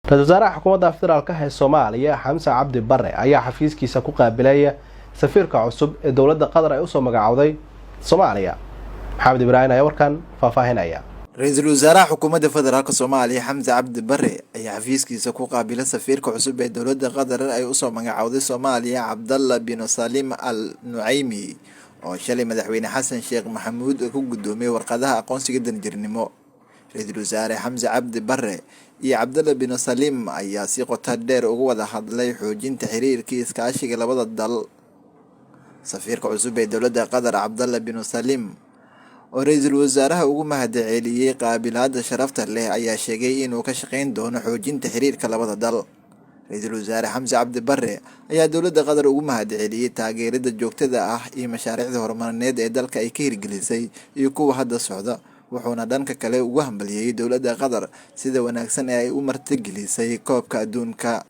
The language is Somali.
رئيس وزراء حكومة فدرالka ee Soomaaliya Xamse Cabdi Barre ayaa xafiiskiisa ku qaabilaya safiirka cusub ee dawladda Qatar ay u soo magacawday Soomaaliya. Maxamed Ibrahim ayaa warkan faahfaahinaya. Ra'iisul Wasaaraha Xukuumadda Federaalka Soomaaliya Xamse Cabdi Barre ayaa xafiiskiisa ku qaabilay safiirka cusub ee dawladda Qatar ay u soo magacawday Soomaaliya Cabdallah bin Salim Al Nuaimi oo shalay madaxweyne Xasan Sheekh Maxamuud ku gudoomiyay warqadaha aqoonsiga danjirnimo. Ra'iisul Wasaare Xamse Cabdi Barre iyo Cabdallah bin Salim ayaa si qoto dheer uga wada hadlay xoojinta xiriirka iskaashiga labada dal. Safiirka cusub ee dawladda Qatar Cabdallah bin Salim oo ra'iisul wasaaraha ugu mahadceliyay qaabilaadda sharafta leh ayaa sheegay inuu ka shaqeyn doono xoojinta xiriirka labada dal. Ra'iisul Wasaare Xamse Cabdi Barre ayaa dawladda Qatar ugu mahadceliyay taageerada joogtada ah iyo mashaariicda horumarineed ee dalka ay ka hirgelisay iyo kuwa hadda socda. Wuxuuna dhanka kale ugu hambalyeeyay dawladda Qatar sida wanaagsan ee ay u martigelisay koobka adduunka.